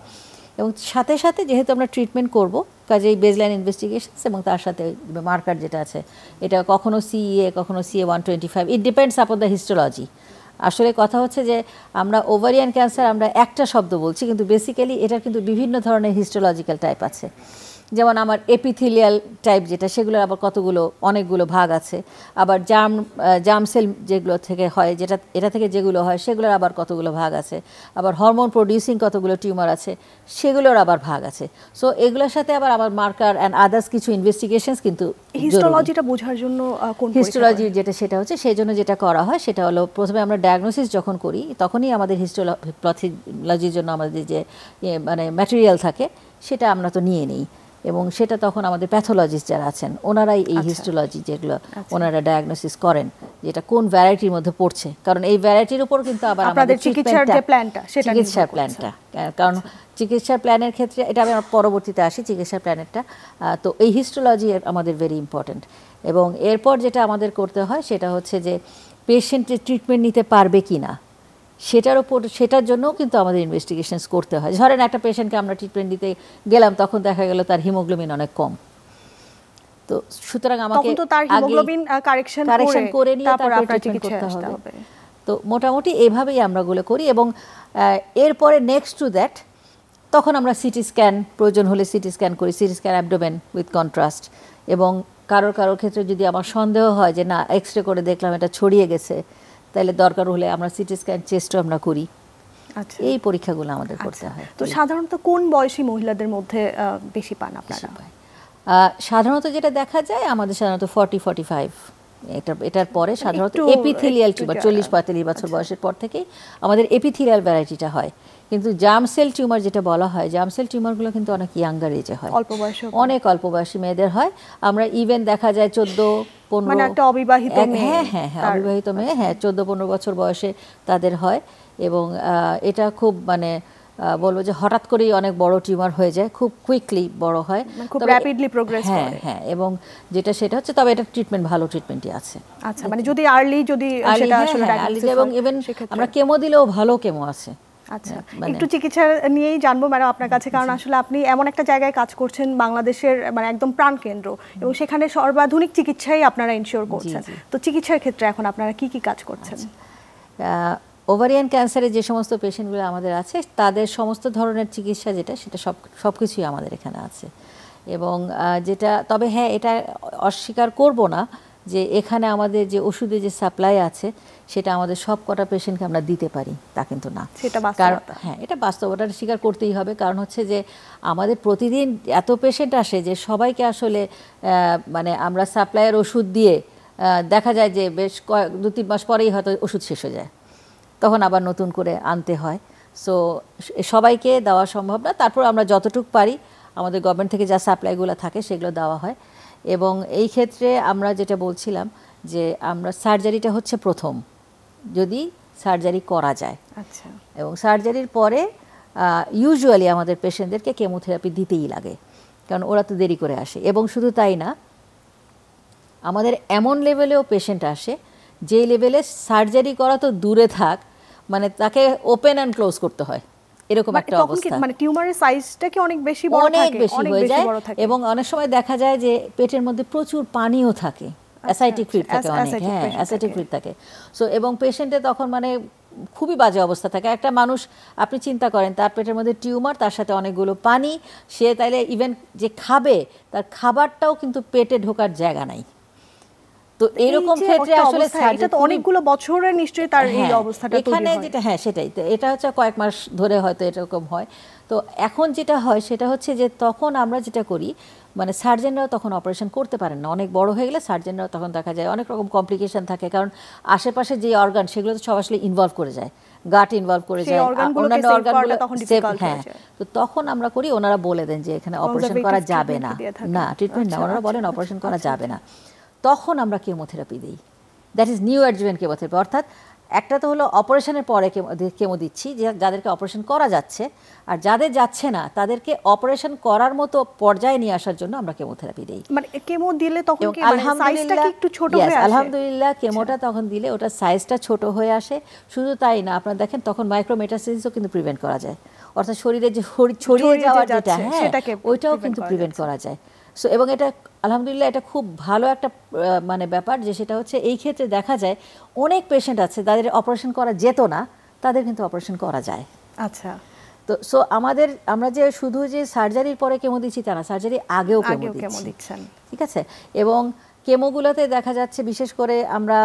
এবং সাথে সাথে যেহেতু আমরা ট্রিটমেন্ট করব, কাজেই বেসলাইন ইনভেস্টিগেশনস এবং তার সাথে মার্কার যেটা আছে, এটা কখনো CEA কখনো CA 125, it depends upon the histology. আসলে কথা হচ্ছে যে আমরা ওভারিয়ান ক্যান্সার আমরা একটা শব্দ বলছি, কিন্তু বেসিক্যালি এটার কিন্তু বিভিন্ন ধরনের হিস্টোলজিক্যাল টাইপ আছে। যেমন আমার এপিথেলিয়াল টাইপ যেটা, সেগুলোর আবার অনেকগুলো ভাগ আছে। আবার জার্ম সেল যেগুলো থেকে হয়, এটা থেকে যেগুলো হয় সেগুলোর আবার কতগুলো ভাগ আছে। আবার হরমোন প্রডিউসিং কতগুলো টিউমার আছে, সেগুলোর আবার ভাগ আছে। সো এগুলোর সাথে আবার আমার মার্কার অ্যান্ড আদার্স কিছু ইনভেস্টিগেশনস কিন্তু। হিস্টোলজিটা বোঝার জন্য হিস্টোলজি যেটা সেটা হচ্ছে, সেই জন্য যেটা করা হয় সেটা হলো প্রথমে আমরা ডায়াগনোসিস যখন করি তখনই আমাদের প্যাথোলজির জন্য আমাদের যে মানে ম্যাটেরিয়াল থাকে সেটা আমরা তো নিয়ে নিই, এবং সেটা তখন আমাদের প্যাথোলজিস্ট যারা আছেন ওনারাই এই হিস্টোলজি যেগুলো ওনারা ডায়াগনোসিস করেন যেটা কোন ভ্যারাইটির মধ্যে পড়ছে, কারণ এই ভ্যারাইটির উপর কিন্তু আবার আমাদের চিকিৎসার প্ল্যানটা, কারণ চিকিৎসার প্ল্যানের ক্ষেত্রে এটা আমি পরবর্তীতে আসি, চিকিৎসার প্ল্যানেরটা। তো এই হিস্টোলজি আমাদের ভেরি ইম্পর্ট্যান্ট। এবং এরপর যেটা আমাদের করতে হয় সেটা হচ্ছে যে পেশেন্টের ট্রিটমেন্ট নিতে পারবে কি না সেটার জন্যও কিন্তু আমাদের ইনভেস্টিগেশনস করতে হয়। ধরেন একটা পেশেন্টকে আমরা ট্রিটমেন্ট দিতে গেলাম, তখন দেখা গেল তার হিমোগ্লোবিন অনেক কম, তো সুতরাং আমাকে কারেকশন করে নিয়ে তারপর ট্রিটমেন্ট করতে হবে। তো মোটামুটি এইভাবেই আমরা গুলো করি। এবং এরপরে নেক্সট টু দ্যাট তখন আমরা সিটি স্ক্যান, প্রয়োজন হলে সিটি স্ক্যান করি, CT scan abdomen with contrast. এবং কারোর ক্ষেত্রে যদি আমার সন্দেহ হয় যে না এক্সরে করে দেখলাম এটা ছড়িয়ে গেছে, তাহলে দরকার হলে আমরা সিটি স্ক্যান চেস্টও আমরা করি। এই পরীক্ষাগুলো আমাদের করতে হয়। তো সাধারণত কোন বয়সী মহিলাদের মধ্যে বেশি পান আপনারা? সাধারণত যেটা দেখা যায় আমাদের সাধারণত 40-45, এটার পরে সাধারণত এপিথেলিয়াল টিউমার 40-45 বছর বয়সের পর থেকেই আমাদের এপিথেলিয়াল ভ্যারাইটিটা হয়। কিন্তু জার্ম সেল টিউমার যেটা বলা হয়, জার্ম সেল টিউমারগুলো কিন্তু অনেক ইয়াঙ্গার এজে হয়, অনেক অল্প বয়সী মেয়েদের হয়। আমরা ইভেন দেখা যায় 14-15, মানে একটা অবিবাহিত মেয়ে, অবিবাহিত মেয়ে, 14-15 বছর বয়সে তাদের হয়। এবং এটা খুব মানে বলবো যে হঠাৎ করেই অনেক বড় টিউমার হয়ে যায়, খুব কুইকলি বড় হয়, খুব র্যাপিডলি প্রোগ্রেস করে। এবং সেটা হচ্ছে, তবে এটা ট্রিটমেন্ট ভালো ট্রিটমেন্টই আছে। আচ্ছা, মানে যদি আর্লি সেটা আসলে ডায়াগনোসিস, এবং ইভেন আমরা কেমো দিলেও ভালো কেমো আছে। আচ্ছা, একটু চিকিৎসা নিয়েই জানবো ম্যাডাম আপনার কাছে, কারণ আসলে আপনি এমন একটা জায়গায় কাজ করছেন বাংলাদেশের মানে একদম প্রাণকেন্দ্র, এবং সেখানে সর্বাধুনিক চিকিৎসাই আপনারা ইনশিওর করছেন। তো চিকিৎসার ক্ষেত্রে এখন আপনারা কি কি কাজ করছেন? ওভারিয়ান ক্যান্সারের যে সমস্ত পেশেন্টগুলো আমাদের আছে তাদের সমস্ত ধরনের চিকিৎসা সেটা সব কিছুই আমাদের এখানে আছে। এবং যেটা তবে এটা অস্বীকার করব না যে এখানে আমাদের যে ওষুধের যে সাপ্লাই আছে সেটা আমাদের সব কটা পেশেন্টকে আমরা দিতে পারি তা কিন্তু না, কারণ এটা বাস্তবতা স্বীকার করতেই হবে। কারণ হচ্ছে যে আমাদের প্রতিদিন এত পেশেন্ট আসে যে সবাইকে আসলে মানে আমরা সাপ্লাইয়ের ওষুধ দিয়ে দেখা যায় যে বেশ 2-3 মাস পরেই হয়তো ওষুধ শেষ হয়ে যায়, তখন আবার নতুন করে আনতে হয়। সো সবাইকে দেওয়া সম্ভব না, তারপর আমরা যতটুকু পারি আমাদের গভর্নমেন্ট থেকে যা সাপ্লাইগুলো থাকে সেগুলো দেওয়া হয়। এবং এই ক্ষেত্রে আমরা যেটা বলছিলাম যে আমরা সার্জারিটা হচ্ছে প্রথম, যদি সার্জারি করা যায়। আচ্ছা। এবং সার্জারির পরে ইউজুয়ালি আমাদের পেশেন্টদেরকে কেমোথেরাপি দিতেই লাগে, কারণ ওরা তো দেরি করে আসে। এবং শুধু তাই না, আমাদের এমন লেভেলেও পেশেন্ট আসে যে লেভেলে সার্জারি করা তো দূরে থাক, মানে তাকে ওপেন অ্যান্ড ক্লোজ করতে হয়, এরকম একটা অবস্থা। মানে টিউমারের সাইজটা কি অনেক বেশি বড় থাকে? অনেক বেশি হয়ে যায়। এবং অনেক সময় দেখা যায় যে পেটের মধ্যে প্রচুর পানিও থাকে, অ্যাসাইটিক ফ্লুইড থাকে অনেক, হ্যাঁ অ্যাসাইটিক ফ্লুইড থাকে। সো এবং পেশেন্টে তখন মানে খুবই বাজে অবস্থা থাকে। একটা মানুষ আপনি চিন্তা করেন, তার পেটের মধ্যে টিউমার, তার সাথে অনেকগুলো পানি, সে তাইলে ইভেন যে খাবে তার খাবারটাও কিন্তু পেটে ঢোকার জায়গা নাই। তো এরকম ক্ষেত্রে আসলে এটা তো অনেকগুলো বছরের নিশ্চয়ই তার এই অবস্থাটা তৈরি হয়। এখানে যেটা, হ্যাঁ সেটাই, তো এটা হচ্ছে কয়েক মাস ধরে হয়তো এরকম হয়। তো এখন যেটা হয় সেটা হচ্ছে যে তখন আমরা যেটা করি, মানে সার্জেনরাও তখন অপারেশন করতে পারেন না, অনেক বড় হয়ে গেলে সার্জেনরাও তখন দেখা যায় অনেক রকম কমপ্লিকেশন থাকে, কারণ আশেপাশে যে অর্গান সেগুলো তো সব আসলে ইনভলভ করে যায়, গাট ইনভলভ করে যায়, অন্যান্য অর্গানগুলো, হ্যাঁ। তো তখন আমরা করি, ওনারা বলে দেন যে এখানে অপারেশন করা যাবে না, না ট্রিটমেন্ট না, ওনারা বলেন অপারেশন করা যাবে না, তখন আমরা কেমোথেরাপি দিই। That is new adjuvant chemotherapy. অর্থাৎ একটা তো হলো অপারেশনের পরে কেমো দিচ্ছি, যাদেরকে অপারেশন করা যাচ্ছে, আর যাদের যাচ্ছে না তাদেরকে অপারেশন করার মতো পর্যায়ে নিয়ে আসার জন্য আমরা কেমোথেরাপি দিই। মানে কেমো দিলে তখন কি মানে সাইজটা কি একটু ছোট হয়ে আসে? আলহামদুলিল্লাহ কেমোটা তখন দিলে ওটা সাইজটা ছোট হয়ে আসে। শুধু তাই না, আপনারা দেখেন তখন মাইক্রোমেটাসিসও কিন্তু প্রিভেন্ট করা যায়, অর্থাৎ শরীরে যে ছড়িয়ে যাওয়ার যেটা, হ্যাঁ ওইটাও কিন্তু প্রিভেন্ট করা যায়। সো এবং এটা আলহামদুলিল্লাহ এটা খুব ভালো একটা মানে ব্যাপার, যে সেটা হচ্ছে এই ক্ষেত্রে দেখা যায় অনেক পেশেন্ট আছে যাদের অপারেশন করা যেত না, তাদের কিন্তু অপারেশন করা যায়। আচ্ছা। তো সো আমরা যে শুধু যে সার্জারির পরে কেমো দিচ্ছি তা না, সার্জারি আগেও কেমো দিচ্ছেন, ঠিক আছে। এবং কেমোগুলোতে দেখা যাচ্ছে বিশেষ করে আমরা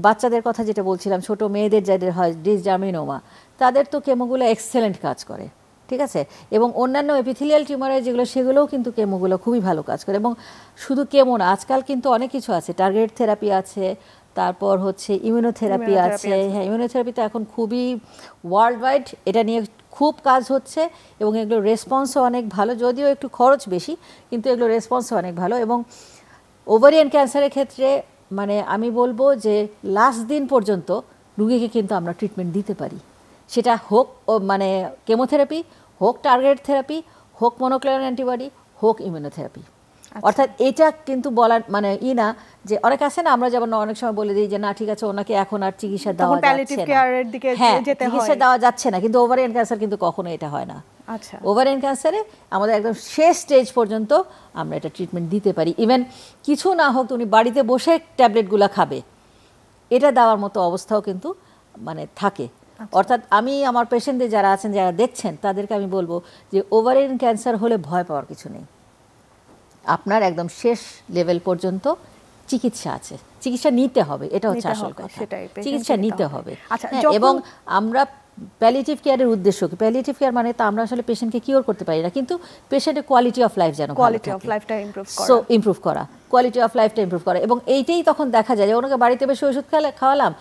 বাচ্চাদের কথা যেটা বলছিলাম, ছোট মেয়েদের যাদের হয় ডিসজার্মিনোমা, তাদের তো কেমোগুলো এক্সেলেন্ট কাজ করে, ঠিক আছে। এবং অন্যান্য এপিথেলিয়াল টিউমারের যেগুলো, সেগুলোও কিন্তু কেমোগুলো খুবই ভালো কাজ করে। এবং শুধু কেমো না, আজকাল কিন্তু অনেক কিছু আছে, টার্গেট থেরাপি আছে, তারপর হচ্ছে ইমিউনোথেরাপি আছে। হ্যাঁ, ইমিউনোথেরাপি তো এখন খুবই ওয়ার্ল্ড ওয়াইড, এটা নিয়ে খুব কাজ হচ্ছে এবং এগুলো রেসপন্সও অনেক ভালো, যদিও একটু খরচ বেশি, কিন্তু এগুলো রেসপন্সও অনেক ভালো। এবং ওভারিয়ান ক্যান্সারের ক্ষেত্রে মানে আমি বলবো যে লাস্ট দিন পর্যন্ত রুগীকে কিন্তু আমরা ট্রিটমেন্ট দিতে পারি, সেটা হোক মানে কেমোথেরাপি, হোক টার্গেট থেরাপি, হোক মনোক্লোনাল অ্যান্টিবডি, হোক ইমিউনোথেরাপি। অর্থাৎ এটা কিন্তু বলার মানে না যে অনেক আছে না, আমরা যেমন অনেক সময় বলে দিই যে না ঠিক আছে ওনাকে এখন আর চিকিৎসা দেওয়া যাচ্ছে না, হ্যাঁ চিকিৎসা দেওয়া যাচ্ছে না, কিন্তু ওভারিয়ান ক্যান্সার কিন্তু কখনো এটা হয় না। আচ্ছা, ওভারিয়ান ক্যান্সারে আমাদের একদম শেষ স্টেজ পর্যন্ত আমরা এটা ট্রিটমেন্ট দিতে পারি। ইভেন কিছু না হোক উনি বাড়িতে বসে ট্যাবলেটগুলো খাবে, এটা দেওয়ার মতো অবস্থাও কিন্তু মানে থাকে। অর্থাৎ আমি আমার পেশেন্টদের যারা আছেন, যারা দেখছেন, তাদেরকে আমি বলবো যে ওভারিয়ান ক্যান্সার হলে ভয় পাওয়ার কিছু নেই, আপনার একদম শেষ লেভেল পর্যন্ত চিকিৎসা আছে, চিকিৎসা নিতে হবে, এটা হচ্ছে আসল কথা, চিকিৎসা নিতে হবে। এবং আমরা প্যালিয়েটিভ কেয়ারের উদ্দেশ্য কি, প্যালিয়েটিভ কেয়ার মানে তো আমরা আসলে পেশেন্টকে কিওর করতে পারি না, কিন্তু পেশেন্টের কোয়ালিটি অফ লাইফ যেন ইমপ্রুভ করা, কোয়ালিটি অফ লাইফটা ইমপ্রুভ করা। এবং এইটাই তখন দেখা যায় যে ওনাকে বাড়িতে বেশি ওষুধ খাওয়ালাম,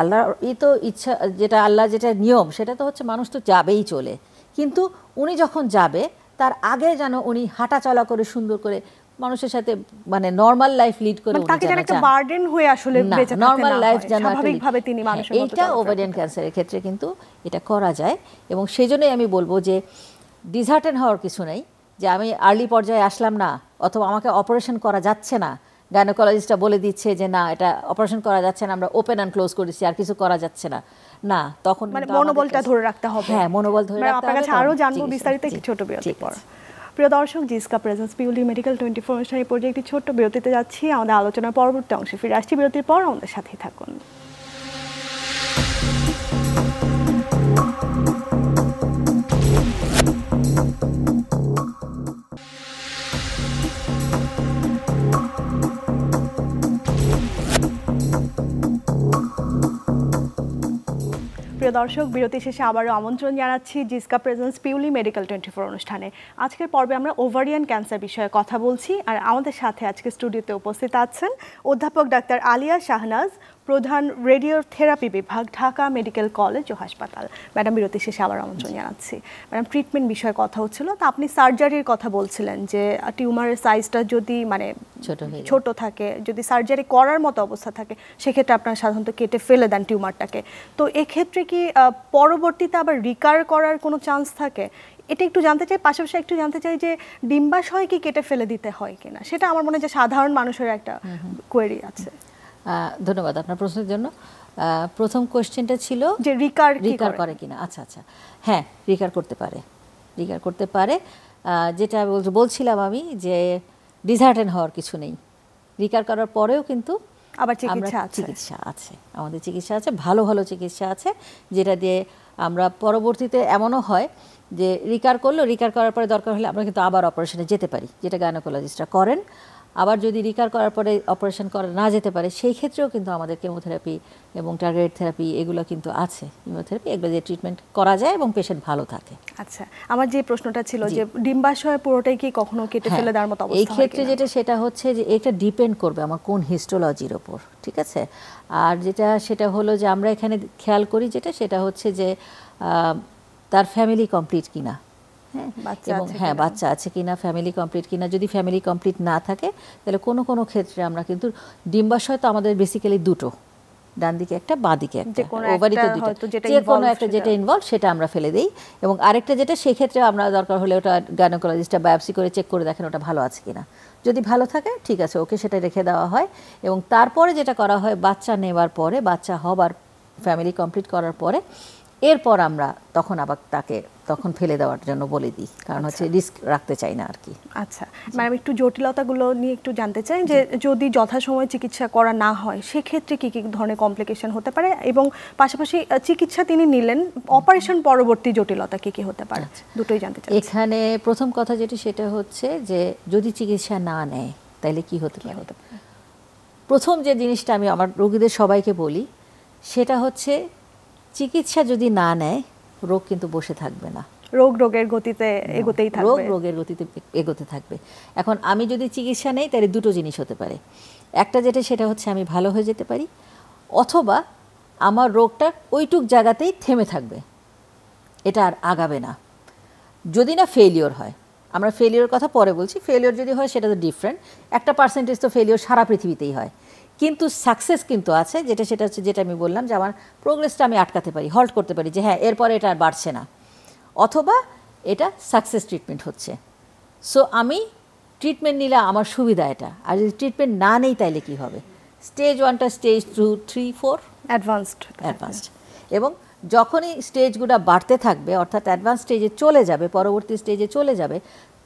আল্লাহ তো ইচ্ছা, যেটা আল্লাহ যেটা নিয়ম সেটা তো হচ্ছে মানুষ তো যাবেই চলে, কিন্তু উনি যখন যাবে তার আগে যেন উনি হাঁটা চলা করে সুন্দর করে মানুষের সাথে মানে নরমাল লাইফ লিড করে, নরমাল লাইফ যেন এইটা ওভারিয়ান ক্যান্সারের ক্ষেত্রে কিন্তু এটা করা যায়। এবং সেই জন্যই আমি বলবো যে ডিসহার্টেন হওয়ার কিছু নেই, যে আমি আর্লি পর্যায়ে আসলাম না অথবা আমাকে অপারেশন করা যাচ্ছে না, গাইনোকোলজিস্টটা বলে দিচ্ছে যে না এটা অপারেশন করা যাচ্ছে না, আমরা ওপেন অ্যান্ড ক্লোজ করেছি, আর কিছু করা যাচ্ছে না, না তখন মানে মনোবলটা ধরে রাখতে হবে। হ্যাঁ, মনোবল ধরে রাখতে হবে। আপনার কাছে আরো জানবো বিস্তারিত একটি ছোট বিরতির পর। প্রিয় দর্শক, জিসকা প্রেজেন্স পিউলি মেডিকেল 24 অনুষ্ঠানের পর্যায়ে একটি ছোট্ট বিরতিতে যাচ্ছি। আমাদের আলোচনার পরবর্তী অংশে ফিরে আসছি বিরতির পর, আমাদের সাথেই থাকুন। প্রিয় দর্শক, বিরতি শেষে আবারও আমন্ত্রণ জানাচ্ছি জিসকা প্রেজেন্স পিউলি মেডিকেল 24 অনুষ্ঠানে। আজকের পর্বে আমরা ওভারিয়ান ক্যান্সার বিষয়ে কথা বলছি, আর আমাদের সাথে আজকে স্টুডিওতে উপস্থিত আছেন অধ্যাপক ডাক্তার আলিয়া শাহনাজ, প্রধান রেডিওথেরাপি বিভাগ, ঢাকা মেডিকেল কলেজ ও হাসপাতাল। ম্যাডাম, বিরতি শেষে আবার আমন্ত্রণ জানাচ্ছি। ম্যাডাম, ট্রিটমেন্ট বিষয়ে কথা হচ্ছিল, তো আপনি সার্জারির কথা বলছিলেন যে টিউমারের সাইজটা যদি মানে ছোট থাকে, যদি সার্জারি করার মতো অবস্থা থাকে, সেক্ষেত্রে আপনারা সাধারণত কেটে ফেলে দেন টিউমারটাকে। তো এক্ষেত্রে কি পরবর্তীতে আবার রিকার করার কোনো চান্স থাকে? এটা একটু জানতে চাই। পাশাপাশি একটু জানতে চাই যে ডিম্বাশয় কি কেটে ফেলে দিতে হয় কিনা, সেটা আমার মনে হয় যে সাধারণ মানুষের একটা কোয়েরি আছে। ধন্যবাদ আপনার প্রশ্নের জন্য। প্রথম কোয়েশ্চেনটা ছিল যে রিকার করে কিনা। আচ্ছা আচ্ছা, হ্যাঁ, রিকার করতে পারে। যেটা বলছিলাম আমি যে ডিসহার্টেন হওয়ার কিছু নেই। রিকার করার পরেও কিন্তু আবার চিকিৎসা আছে, আমাদের চিকিৎসা আছে, ভালো ভালো চিকিৎসা আছে, যেটা দিয়ে আমরা পরবর্তীতে এমনও হয় যে রিকার করার পরে দরকার হলে আমরা কিন্তু আবার অপারেশনে যেতে পারি, যেটা গাইনোকোলজিস্টরা করেন। আবার যদি রিকার করার পরে অপারেশন করা না যেতে পারে, সেই ক্ষেত্রেও কিন্তু আমাদের কেমোথেরাপি এবং টার্গেটেড থেরাপি এগুলো কিন্তু আছে, ইমিউনোথেরাপি, এগুলো দিয়ে ট্রিটমেন্ট করা যায় এবং পেশেন্ট ভালো থাকে। আচ্ছা, আমার যে প্রশ্নটা ছিল যে ডিম্বাশয় পুরোটাই কি কখনো কেটে ফেলে দেওয়ার মতো অবস্থা হয়? এই ক্ষেত্রে সেটা হচ্ছে যে এটা ডিপেন্ড করবে আমার কোন হিস্টোলজির ওপর, ঠিক আছে। আর সেটা হলো যে আমরা এখানে খেয়াল করি সেটা হচ্ছে যে তার ফ্যামিলি কমপ্লিট কিনা, বাচ্চা আছে কিনা, ফ্যামিলি কমপ্লিট কিনা। যদি ফ্যামিলি কমপ্লিট না থাকে, তাহলে কোনো ক্ষেত্রে আমরা কিন্তু ডিম্বাশয় তো আমাদের বেসিক্যালি দুটো, ডান দিকে একটা, বাঁ দিকে একটা, ওভারিতে দুটো, যে কোনো একটা যেটা ইনভলভ সেটা আমরা ফেলে দিই। এবং আরেকটা যেটা, সেক্ষেত্রে আমরা দরকার হলে ওটা গাইনোকোলজিস্টটা বায়োপসি করে চেক করে দেখেন ওটা ভালো আছে কিনা। যদি ভালো থাকে, ঠিক আছে, ওকে সেটা রেখে দেওয়া হয়। এবং তারপরে যেটা করা হয়, বাচ্চা নেওয়ার পরে, বাচ্চা হবার, ফ্যামিলি কমপ্লিট করার পরে, এরপর আমরা তখন ফেলে দেওয়ার জন্য বলে দিই, কারণ হচ্ছে রিস্ক রাখতে চাই না আর কি। আচ্ছা ম্যাডাম, একটু জটিলতাগুলো নিয়ে একটু জানতে চাই যে যদি যথাসময়ে চিকিৎসা করা না হয়, সেক্ষেত্রে কি কি ধরনের কমপ্লিকেশন হতে পারে, এবং পাশাপাশি চিকিৎসা তিনি নিলেন, অপারেশন পরবর্তী জটিলতা কি কি হতে পারে, দুটোই জানতে চাই। এখানে প্রথম কথা সেটা হচ্ছে যে যদি চিকিৎসা না নেয় তাহলে কি হতে পারে। প্রথম যে জিনিসটা আমি আমার রোগীদের সবাইকে বলি, সেটা হচ্ছে চিকিৎসা যদি না নেয়, রোগ কিন্তু বসে থাকবে না, রোগের গতিতে এগোতে থাকবে। এখন আমি যদি চিকিৎসা নেই, তাহলে দুটো জিনিস হতে পারে। একটা সেটা হচ্ছে আমি ভালো হয়ে যেতে পারি, অথবা আমার রোগটা ওইটুক জায়গাতেই থেমে থাকবে, এটা আর আগাবে না। যদি না ফেলিওর হয়, আমরা ফেলিওর কথা পরে বলছি, ফেলিওর যদি হয় সেটা তো ডিফারেন্ট, একটা পার্সেন্টেজ তো ফেলিওর সারা পৃথিবীতেই হয়। কিন্তু সাকসেস কিন্তু আছে, সেটা হচ্ছে যেটা আমি বললাম যে আমার প্রোগ্রেসটা আমি আটকাতে পারি, হল্ট করতে পারি, যে হ্যাঁ এরপরে এটা আর বাড়ছে না, অথবা এটা সাকসেস ট্রিটমেন্ট হচ্ছে। সো আমি ট্রিটমেন্ট নিলে আমার সুবিধা এটা। আর যদি ট্রিটমেন্ট না নেই, তাইলে কি হবে? স্টেজ 1টা, স্টেজ 2, 3, 4 অ্যাডভান্সড। এবং যখনই স্টেজগুলো বাড়তে থাকবে, অর্থাৎ অ্যাডভান্স স্টেজে চলে যাবে, পরবর্তী স্টেজে চলে যাবে,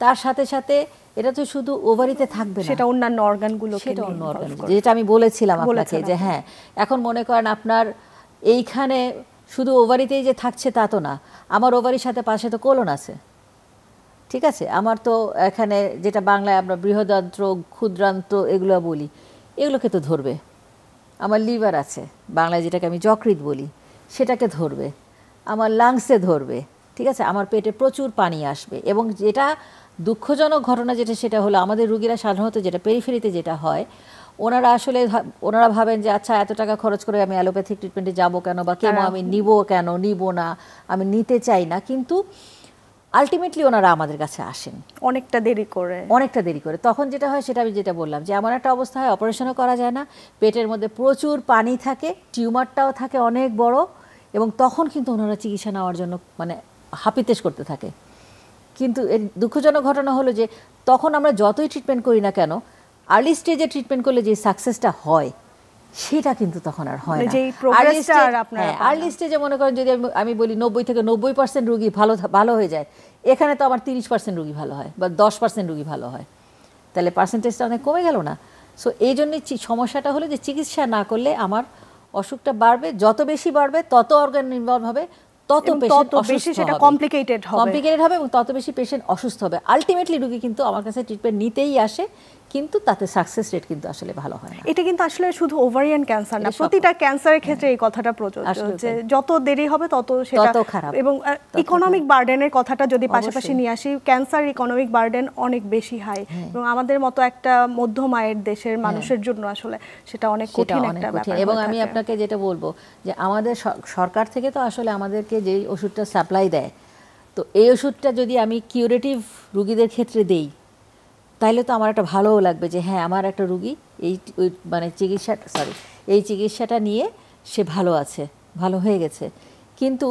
তার সাথে সাথে এটা তো শুধু ওভারিতে থাকবে না, সেটা অন্যান্য অর্গানগুলো, যেটা আমি বলেছিলাম আপনাকে যে হ্যাঁ, এখন মনে করেন আপনার এইখানে শুধু ওভারিতেই যে থাকছে তা তো না, আমার ওভারির সাথে পাশে তো কোলন আছে, ঠিক আছে। আমার তো এখানে যেটা বাংলায় আমরা বৃহদান্ত্র, ক্ষুদ্রান্ত এগুলো বলি, এগুলোকে তো ধরবে। আমার লিভার আছে, বাংলায় যেটাকে আমি যকৃৎ বলি, সেটাকে ধরবে। আমার লাংসে ধরবে, ঠিক আছে। আমার পেটে প্রচুর পানি আসবে। এবং যেটা দুঃখজনক ঘটনা সেটা হলো, আমাদের রুগীরা সাধারণত যেটা পেরিফেরিতে যেটা হয়, ওনারা ভাবেন যে আচ্ছা এত টাকা খরচ করে আমি অ্যালোপ্যাথিক ট্রিটমেন্টে যাব কেন, বা কেমো আমি নিব না, আমি নিতে চাই না। কিন্তু আলটিমেটলি ওনারা আমাদের কাছে আসেন অনেকটা দেরি করে। তখন যেটা হয়, সেটা আমি যেটা বললাম, যে এমন একটা অবস্থা হয়, অপারেশনও করা যায় না, পেটের মধ্যে প্রচুর পানি থাকে, টিউমারটাও থাকে অনেক বড়, এবং তখন কিন্তু ওনারা চিকিৎসা নেওয়ার জন্য মানে হাপিতেশ করতে থাকে। কিন্তু এর দুঃখজনক ঘটনা হলো যে তখন আমরা যতই ট্রিটমেন্ট করি না কেন, আর্লি স্টেজে ট্রিটমেন্ট করলে যে সাকসেসটা হয়, সেটা কিন্তু তখন আর হয় না। আর্লি স্টেজে মনে করেন যদি আমি বলি 90 থেকে 90% রুগী ভালো হয়ে যায়, এখানে তো আমার 30% রুগী ভালো হয়, বা 10% রুগী ভালো হয়, তাহলে পার্সেন্টেজটা অনেক কমে গেল না। সো এই জন্যই সমস্যাটা হলো যে চিকিৎসা না করলে আমার অসুখটা বাড়বে, যত বেশি বাড়বে তত অর্গান ইনভলভ হবে, তত কমপ্লিকেটেড হবে, এবং তত বেশি পেশেন্ট অসুস্থ হবে। আলটিমেটলি রুগী কিন্তু আমার কাছে ট্রিটমেন্ট নিতেই আসে, কিন্তু তাতে সাকসেস রেট কিন্তু আসলে ভালো হয় না। এটা কিন্তু আসলে শুধু ওভারিয়ান ক্যান্সার না, প্রতিটা ক্যান্সারের ক্ষেত্রে এই কথাটা প্রযোজ্য যে যত দেরি হবে তত সেটা খারাপ। এবং ইকোনমিক বার্ডেনের কথাটা যদি পাশাপাশি নিয়ে আসি, ক্যান্সার ইকোনমিক বার্ডেন অনেক বেশি হাই, এবং আমাদের মতো একটা মধ্যম আয়ের দেশের মানুষের জন্য আসলে সেটা অনেক কঠিন একটা ব্যাপার। এবং আমি আপনাকে যেটা বলবো যে আমাদের সরকার থেকে তো আসলে আমাদেরকে যে ওষুধটা সাপ্লাই দেয়, তো এই ওষুধটা যদি আমি কিউরেটিভ রুগীদের ক্ষেত্রে দেই তাইলে তো আমার একটা ভালোও লাগবে যে হ্যাঁ আমার একটা রুগী এই মানে এই চিকিৎসাটা নিয়ে সে ভালো আছে, ভালো হয়ে গেছে। কিন্তু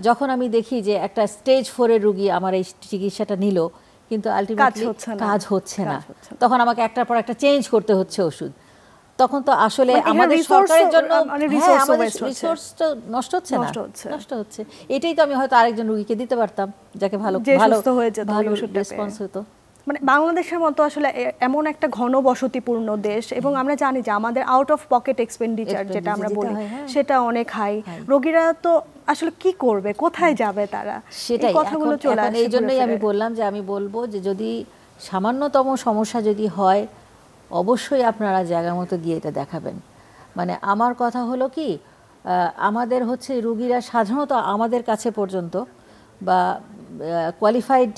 যখন আমি দেখি যে একটা স্টেজ 4 এর রুগী আমার এই চিকিৎসাটা নিল কিন্তু আলটিমেটলি কাজ হচ্ছে না, তখন আমাকে একটার পর একটা চেঞ্জ করতে হচ্ছে ওষুধ, তখন তো আসলে আমাদের সরকারের জন্য রিসোর্সটা নষ্ট হচ্ছে। এটাই তো আমি হয়তো আরেকজন রুগীকে দিতে পারতাম যাকে ভালো রেসপন্স হতো। মানে বাংলাদেশের মতো আসলে এমন একটা ঘনবসতিপূর্ণ দেশ, এবং আমরা জানি যে আমাদের আউট অফ পকেট এক্সপেন্ডিচার যেটা আমরা বলি সেটা অনেক হাই। রোগীরা তো আসলে কি করবে, কোথায় যাবে তারা, সেটাই কথাগুলো চলে আসে। এই জন্যই আমি বললাম যে আমি বলবো যে যদি সামান্যতম সমস্যা যদি হয় অবশ্যই আপনারা জায়গা মতো গিয়ে এটা দেখাবেন। মানে আমার কথা হলো কি, আমাদের হচ্ছে রুগীরা সাধারণত আমাদের কাছে পর্যন্ত বা কোয়ালিফাইড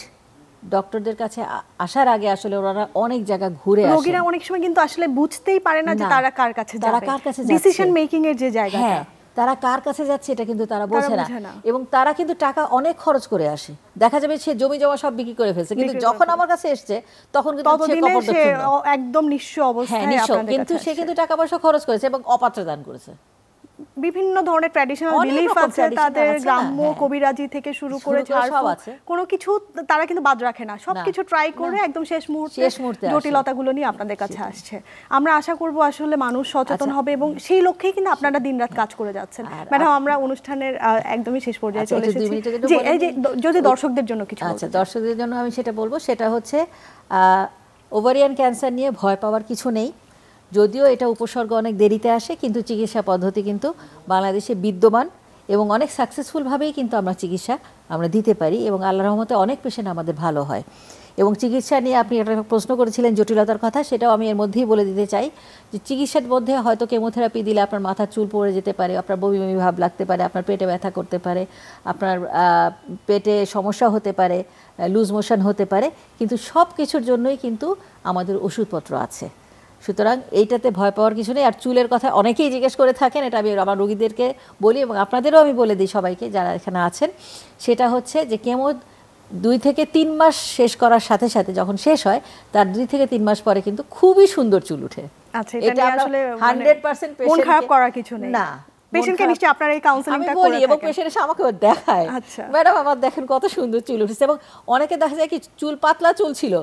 ডক্টরদের কাছে আসার আগে আসলে ওরা অনেক জায়গা ঘুরে আসে। রোগীরা অনেক সময় কিন্তু আসলে বুঝতেই পারে না যে তারা কার কাছে যাবে, ডিসিশন মেকিং এর যে জায়গাটা, তারা কার কাছে যাচ্ছে এটা কিন্তু তারা বোঝে না। এবং তারা কিন্তু টাকা অনেক খরচ করে আসে, দেখা যাবে সে জমি জমা সব বিক্রি করে ফেলছে, কিন্তু যখন আমার কাছে এসছে তখন কিন্তু সে একদম নিঃস্ব অবস্থায়, কিন্তু সে কিন্তু টাকা পয়সা খরচ করেছে এবং অপাত্রে দান করেছে। বিভিন্ন ধরনের ট্র্যাডিশনাল বিলিফ আছে তাদের, গ্রাম্য কবিরাজি থেকে শুরু করে কোনো কিছু তারা কিন্তু বাদ রাখে না, সবকিছু ট্রাই করে একদম শেষ মুহূর্তে জটিলতাগুলো নিয়ে আপনাদের কাছে আসছে। আমরা আশা করব আসলে মানুষ সচেতন হবে, এবং সেই লক্ষ্যেই কিন্তু আপনারা দিনরাত কাজ করে যাচ্ছেন। ম্যাডাম, আমরা অনুষ্ঠানের একদমই শেষ পর্যায়ে চলে এসেছি, যদি দর্শকদের জন্য কিছু। আচ্ছা, দর্শকদের জন্য আমি সেটা বলবো, সেটা হচ্ছে ওভারিয়ান ক্যান্সার নিয়ে ভয় পাওয়ার কিছু নেই। যদিও এটা উপসর্গ অনেক দেরিতে আসে, কিন্তু চিকিৎসা পদ্ধতি কিন্তু বাংলাদেশে বিদ্যমান এবং অনেক সাকসেসফুলভাবেই কিন্তু আমরা দিতে পারি, এবং আল্লাহর রহমতে অনেক পেশেন্ট আমাদের ভালো হয়। এবং চিকিৎসা নিয়ে আপনি একটা প্রশ্ন করেছিলেন জটিলতার কথা, সেটাও আমি এর মধ্যেই বলে দিতে চাই যে চিকিৎসার মধ্যে হয়তো কেমোথেরাপি দিলে আপনার মাথার চুল পড়ে যেতে পারে, আপনার বমি বমি ভাব লাগতে পারে, আপনার পেটে ব্যথা করতে পারে, আপনার পেটে সমস্যা হতে পারে, লুজ মোশন হতে পারে, কিন্তু সব কিছুর জন্যই কিন্তু আমাদের ওষুধপত্র আছে। সুতরাং এইটাতে ভয় পাওয়ার কিছু নেই। আর চুলের কথা অনেকেই জিজ্ঞেস করে থাকেন, এটা আমি আমার রোগীদেরকে বলি এবং আপনাদেরও আমি বলে দিই সবাইকে যারা এখানে আছেন, সেটা হচ্ছে যে কেমো 2 থেকে 3 মাস শেষ করার সাথে সাথে যখন শেষ হয় তার 2 থেকে 3 মাস পরে কিন্তু খুবই সুন্দর চুল উঠে। আচ্ছা, এটা আসলে 100% মন খারাপ করার কিছু নেই না। পেশেন্টকে নিশ্চয়ই আপনারা এই কাউন্সেলিংটা করে এবং পেশেন্ট এসে আমাকে দেখায়, ম্যাডাম আমার দেখেন কত সুন্দর চুল উঠেছে। এবং অনেকে দেখা যায় কি চুল পাতলা চুল ছিল,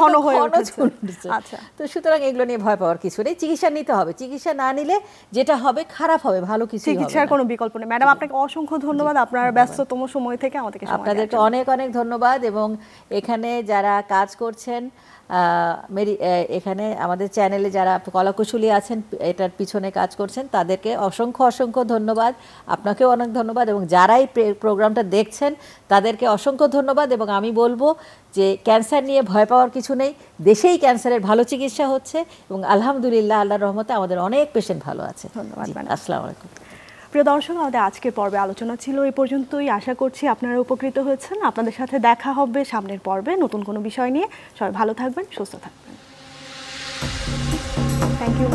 ঘন হয়ে উঠেছে। আচ্ছা, তো সুতরাং এগুলো নিয়ে ভয় পাওয়ার কিছু নেই, চিকিৎসা নিতে হবে। চিকিৎসা না নিলে যেটা হবে খারাপ হবে, ভালো কিছু হবে না। চিকিৎসার কোনো বিকল্প নেই। ম্যাডাম, আপনাকে অসংখ্য ধন্যবাদ আপনার ব্যস্ততম সময় থেকে আমাদেরকে সময় দেওয়ার জন্য। আপনাদেরকে অনেক অনেক ধন্যবাদ। এবং এখানে যারা কাজ করছেন, এখানে আমাদের চ্যানেলে যারা কলাকুশলী আছেন, এটার পিছনে কাজ করছেন, তাদেরকে অসংখ্য অসংখ্য ধন্যবাদ। আপনাকেও অনেক ধন্যবাদ, এবং যারাই প্রোগ্রামটা দেখছেন তাদেরকে অসংখ্য ধন্যবাদ। এবং আমি বলবো যে ক্যান্সার নিয়ে ভয় পাওয়ার কিছু নেই, দেশেই ক্যান্সারের ভালো চিকিৎসা হচ্ছে এবং আলহামদুলিল্লাহ আল্লাহর রহমতে আমাদের অনেক পেশেন্ট ভালো আছে। ধন্যবাদ। আসসালামু আলাইকুম। প্রিয় দর্শক, আমাদের আজকের পর্বে আলোচনা ছিল এই পর্যন্তই। আশা করছি আপনারা উপকৃত হয়েছেন। আপনাদের সাথে দেখা হবে সামনের পর্বে নতুন কোনো বিষয় নিয়ে। সবাই ভালো থাকবেন, সুস্থ থাকবেন। Thank you.